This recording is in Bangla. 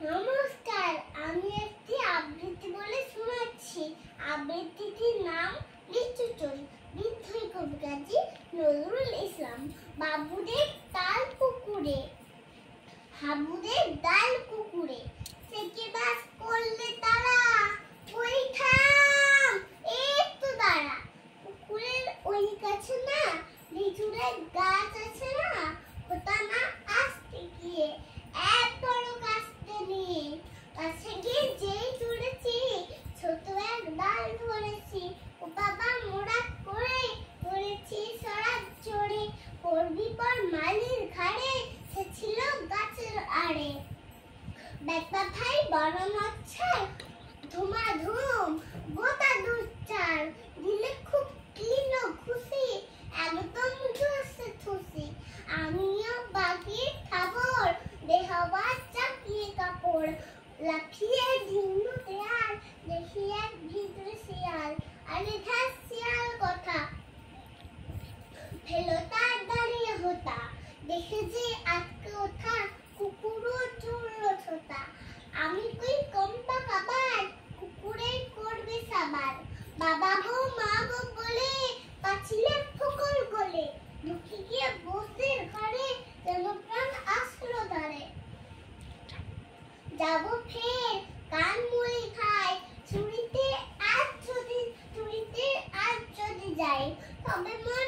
নমস্কার, আমি একটি আবৃত্তি বলে শোনাচ্ছি। আবৃত্তিটির নাম লিচু চুরি। বিদ্রোহী কবি কাজী নজরুল ইসলাম। বাবুদের তাল পুকুরে, হাবুদের ডাল কুকুরে, থেকে বাস করলে তারা, ওই থাম একটু দাঁড়া। পুকুরের ওই কাছে না লিচুরের গাছ আছে না, ওটা না আসতে গিয়ে এক বড় গাছতে নিয়ে কাছে গিয়ে যেই চড়েছি, ছোট এক ডাল ধরেছি। ও বাবা মোড়া করে পড়েছি সরা চড়ে, পড়বি পর মালির ঘাড়ে, সে ছিল গাছের আড়ে। বেটা ভাই বড় মচ্ছার, ধুমাধুম গোটা দুধ চাল, দিলে খুব ক্লিন খুশি, একদম জোরসে খুশি। আমিও বাগিয়ে খাবর, দেহবার চাপিয়ে কাপড়, লাফিয়ে ভিন্ন দেয়াল, দেখি এক ভিতরে শিয়াল। আরে ধ্যাস শিয়াল কথা, ফেলো তার দাঁড়িয়ে হতা, দেখে যে আজকে ওঠা, কুকুরও চুরলো ছোটা। আমি কই কম্পা কাবার, কুকুরে করবে সাবার। বাবা গো মা গো বলে পাছিলে ফকল গলে, ঢুকে গিয়ে বসে ঘরে, যেন প্রাণ আসলো ধারে। যাবো ফের কান মুড়ি খাই, চুরিতে আজ যদি যাই, তবে মন